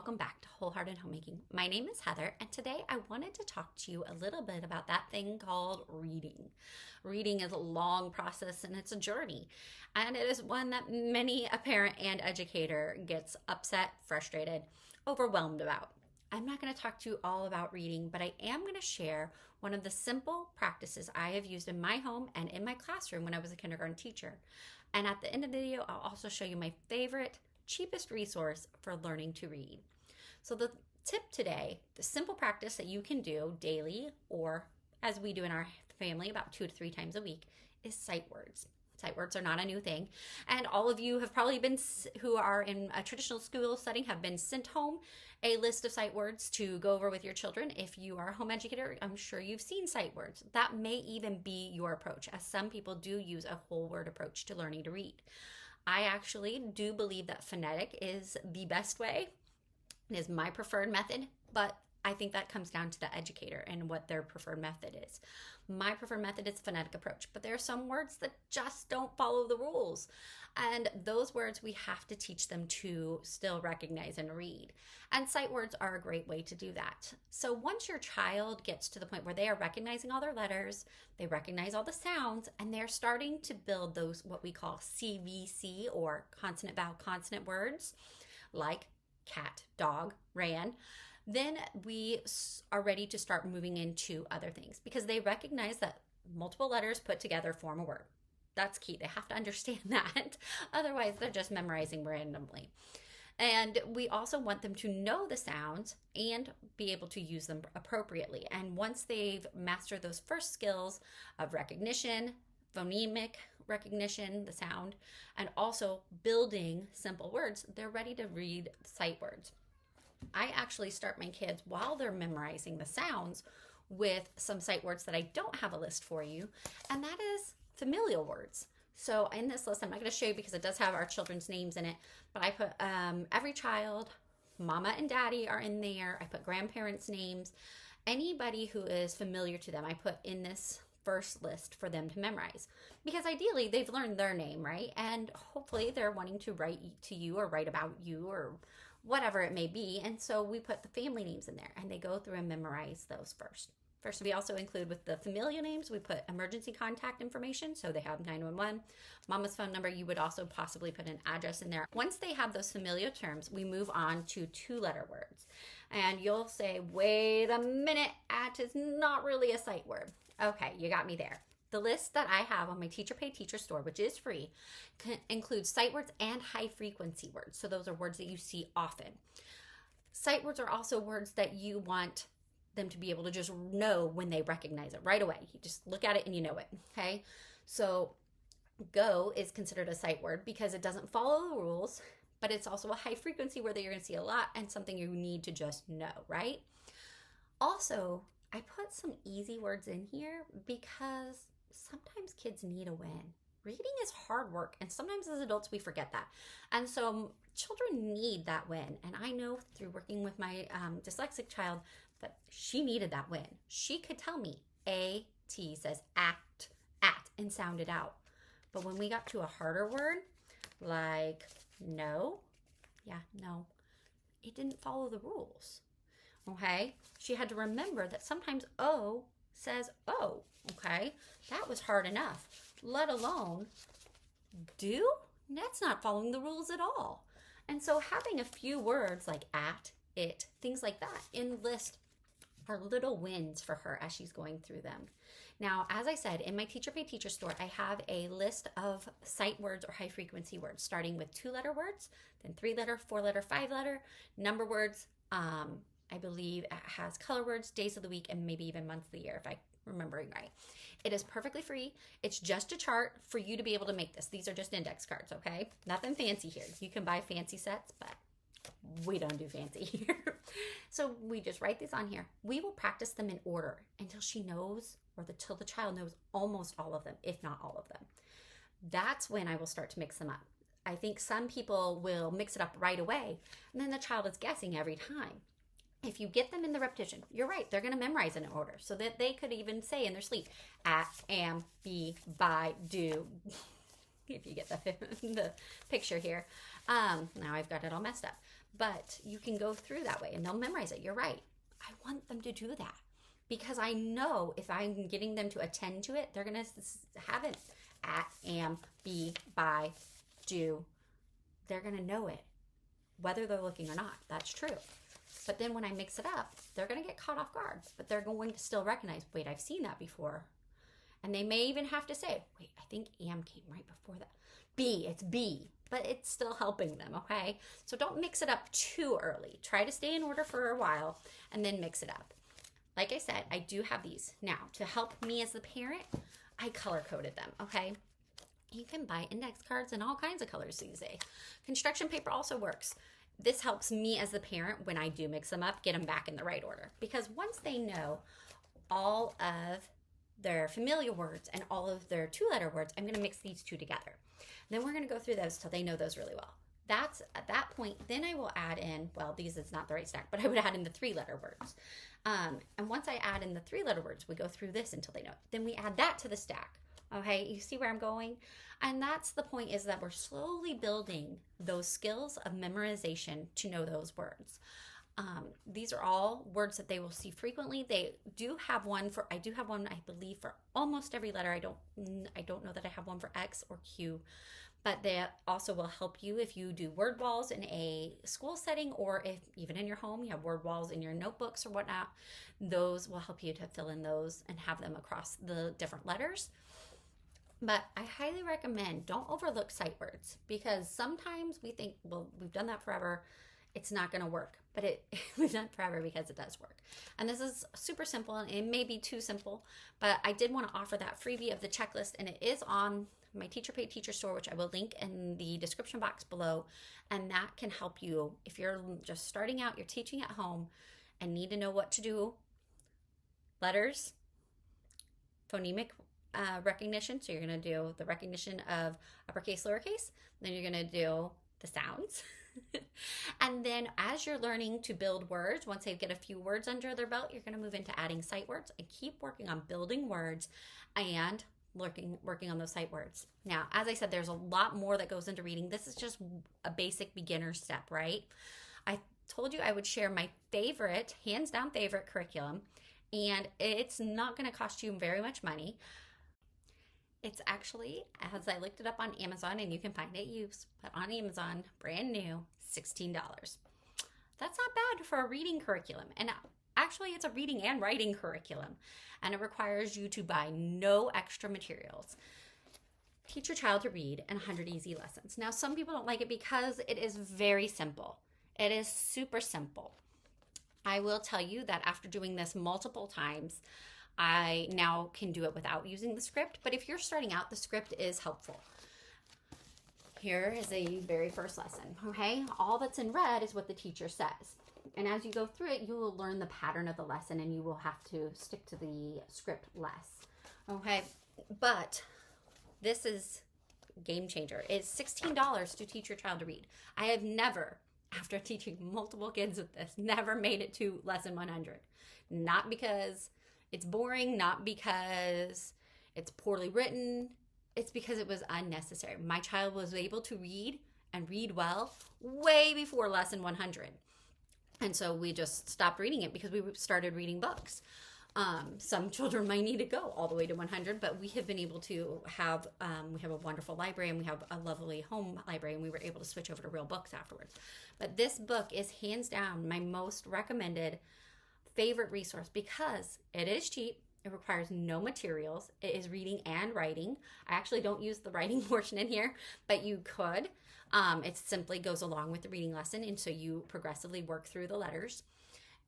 welcome back to Wholehearted Homemaking. My name is Heather, and today I wanted to talk to you a little bit about that thing called reading. Reading is a long process and it's a journey, and it is one that many a parent and educator gets upset, frustrated, overwhelmed about. I'm not going to talk to you all about reading, but I am going to share one of the simple practices I have used in my home and in my classroom when I was a kindergarten teacher. And at the end of the video, I'll also show you my favorite, cheapest resource for learning to read. So the tip today, the simple practice that you can do daily, or as we do in our family about 2 to 3 times a week, is sight words. Sight words are not a new thing, and all of you have probably been, who are in a traditional school setting, have been sent home a list of sight words to go over with your children. If you are a home educator, I'm sure you've seen sight words. That may even be your approach, as some people do use a whole word approach to learning to read. I actually do believe that phonetic is the best way. It is my preferred method, but I think that comes down to the educator and what their preferred method is. My preferred method is phonetic approach, but there are some words that just don't follow the rules. And those words we have to teach them to still recognize and read. And sight words are a great way to do that. So once your child gets to the point where they are recognizing all their letters, they recognize all the sounds, and they're starting to build those what we call CVC, or consonant vowel consonant words, like cat, dog, ran, then we are ready to start moving into other things, because they recognize that multiple letters put together form a word. That's key. They have to understand that. Otherwise, they're just memorizing randomly. And we also want them to know the sounds and be able to use them appropriately. And once they've mastered those first skills of recognition, phonemic recognition, the sound, and also building simple words, they're ready to read sight words. I actually start my kids while they're memorizing the sounds with some sight words that I don't have a list for you, and that is familial words. So in this list, I'm not going to show you because it does have our children's names in it, but I put every child, mama and daddy are in there. I put grandparents' names, anybody who is familiar to them, I put in this first list for them to memorize, because ideally they've learned their name, right? And hopefully they're wanting to write to you or write about you or whatever it may be. And so we put the family names in there, and they go through and memorize those first. First, we also include, with the familial names, we put emergency contact information. So they have 911, mama's phone number. You would also possibly put an address in there. Once they have those familiar terms, we move on to 2-letter words. And you'll say, wait a minute, at is not really a sight word. Okay, you got me there. The list that I have on my Teacher Pay Teacher store, which is free, includes sight words and high frequency words. So those are words that you see often. Sight words are also words that you want them to be able to just know when they recognize it right away. You just look at it and you know it, okay? So go is considered a sight word because it doesn't follow the rules, but it's also a high frequency word that you're gonna see a lot and something you need to just know, right? Also, I put some easy words in here because sometimes kids need a win. Reading is hard work, and sometimes as adults we forget that. And so children need that win. And I know through working with my dyslexic child that she needed that win. She could tell me A-T says at, and sound it out. But when we got to a harder word, like no, it didn't follow the rules. Okay, she had to remember that sometimes O says O. Okay, that was hard enough, let alone do. That's not following the rules at all. And so having a few words like at, it, things like that in list are little wins for her as she's going through them. Now, as I said, in my Teacher Pay Teacher store, I have a list of sight words or high frequency words, starting with 2-letter words, then 3-letter, 4-letter, 5-letter, number words. I believe it has color words, days of the week, and maybe even months of the year, if I'm remembering right. It is perfectly free. It's just a chart for you to be able to make this. These are just index cards, okay? Nothing fancy here. You can buy fancy sets, but we don't do fancy here. So we just write these on here. We will practice them in order until she knows, or till the child knows almost all of them, if not all of them. That's when I will start to mix them up. I think some people will mix it up right away, and then the child is guessing every time. If you get them in the repetition, you're right, they're going to memorize in order, so that they could even say in their sleep, at, am, be, by, do. If you get the picture here. Now I've got it all messed up. But you can go through that way and they'll memorize it. You're right. I want them to do that because I know if I'm getting them to attend to it, they're going to have it at, am, be, by, do. They're going to know it, whether they're looking or not. That's true. But then when I mix it up, they're going to get caught off guard, but they're going to still recognize, wait, I've seen that before. And they may even have to say, wait, I think am came right before that. Be, it's be, but it's still helping them, okay? So don't mix it up too early. Try to stay in order for a while and then mix it up. Like I said, I do have these. Now, to help me as the parent, I color coded them, okay? You can buy index cards in all kinds of colors these days. Construction paper also works. This helps me as the parent when I do mix them up, get them back in the right order. Because once they know all of their familiar words and all of their two-letter words, I'm going to mix these two together. Then we're going to go through those till they know those really well. That's at that point, then I will add in, well, these is not the right stack, but I would add in the three-letter words. And once I add in the three-letter words, we go through this until they know it. Then we add that to the stack. Okay, you see where I'm going? And that's the point, is that we're slowly building those skills of memorization to know those words. These are all words that they will see frequently. They do have one for, I do have one, I believe, for almost every letter. I don't know that I have one for X or Q, but they also will help you if you do word walls in a school setting, or if even in your home you have word walls in your notebooks or whatnot. Those will help you to fill in those and have them across the different letters. But I highly recommend, don't overlook sight words, because sometimes we think, well, we've done that forever, it's not going to work. But we've done it forever because it does work. And this is super simple, and it may be too simple, but I did want to offer that freebie of the checklist, and it is on my Teacher Paid Teacher store, which I will link in the description box below. And that can help you if you're just starting out, you're teaching at home and need to know what to do. Letters, phonemic recognition. So you're going to do the recognition of uppercase, lowercase. Then you're going to do the sounds. And then as you're learning to build words, once they get a few words under their belt, you're going to move into adding sight words, and keep working on building words and working on those sight words. Now, as I said, there's a lot more that goes into reading. This is just a basic beginner step, right? I told you I would share my favorite, hands down favorite curriculum, and it's not going to cost you very much money. It's actually, as I looked it up on Amazon, and you can find it used, but on Amazon, brand new, $16. That's not bad for a reading curriculum. And actually, it's a reading and writing curriculum, and it requires you to buy no extra materials. Teach your child to read in 100 easy lessons. Now, some people don't like it because it is very simple. It is super simple. I will tell you that after doing this multiple times, I now can do it without using the script. But if you're starting out, the script is helpful. Here is a very first lesson, okay? All that's in red is what the teacher says. And as you go through it, you will learn the pattern of the lesson, and you will have to stick to the script less, okay? But this is game changer. It's $16 to teach your child to read. I have never, after teaching multiple kids with this, never made it to lesson 100. Not because it's boring, not because it's poorly written. It's because it was unnecessary. My child was able to read and read well way before lesson 100. And so we just stopped reading it because we started reading books. Some children might need to go all the way to 100, but we have been able to have, we have a wonderful library, and we have a lovely home library, and we were able to switch over to real books afterwards. But this book is hands down my most recommended favorite resource because it is cheap. It requires no materials. It is reading and writing. I actually don't use the writing portion in here, but you could. It simply goes along with the reading lesson, and so you progressively work through the letters.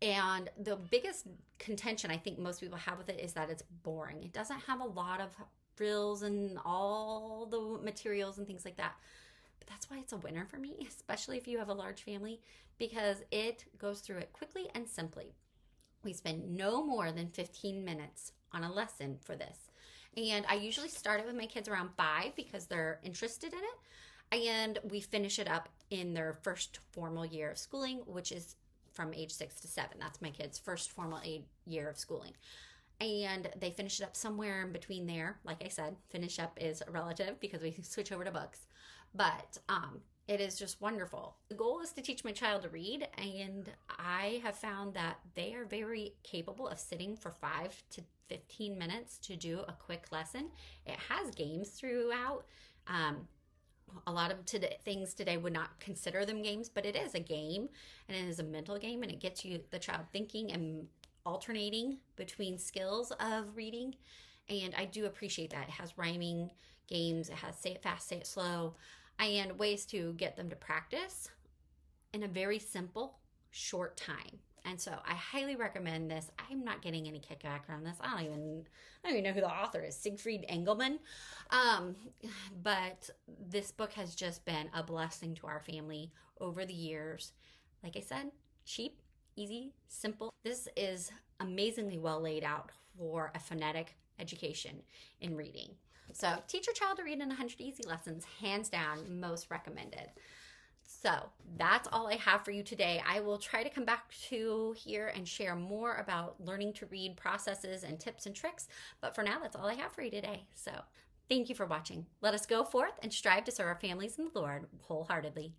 And the biggest contention I think most people have with it is that it's boring. It doesn't have a lot of frills and all the materials and things like that. But that's why it's a winner for me, especially if you have a large family, because it goes through it quickly and simply. We spend no more than 15 minutes on a lesson for this. And I usually start it with my kids around 5 because they're interested in it. And we finish it up in their first formal year of schooling, which is from age 6 to 7. That's my kids' first formal year of schooling. And they finish it up somewhere in between there. Like I said, finish up is relative because we switch over to books. But It is just wonderful. The goal is to teach my child to read, and I have found that they are very capable of sitting for 5 to 15 minutes to do a quick lesson. It has games throughout. Um, a lot of things today would not consider them games, but it is a game, and it is a mental game, and it gets the child thinking and alternating between skills of reading. And I do appreciate that. It has rhyming games, it has say it fast, say it slow, and ways to get them to practice in a very simple, short time. And so I highly recommend this. I'm not getting any kickback from this. I don't even know who the author is, Siegfried Engelmann. Um, but this book has just been a blessing to our family over the years. Like I said, cheap, easy, simple. This is amazingly well laid out for a phonetic education in reading. So teach your child to read in 100 easy lessons, hands down, most recommended. So that's all I have for you today. I will try to come back to here and share more about learning to read processes and tips and tricks. But for now, that's all I have for you today. So thank you for watching. Let us go forth and strive to serve our families and the Lord wholeheartedly.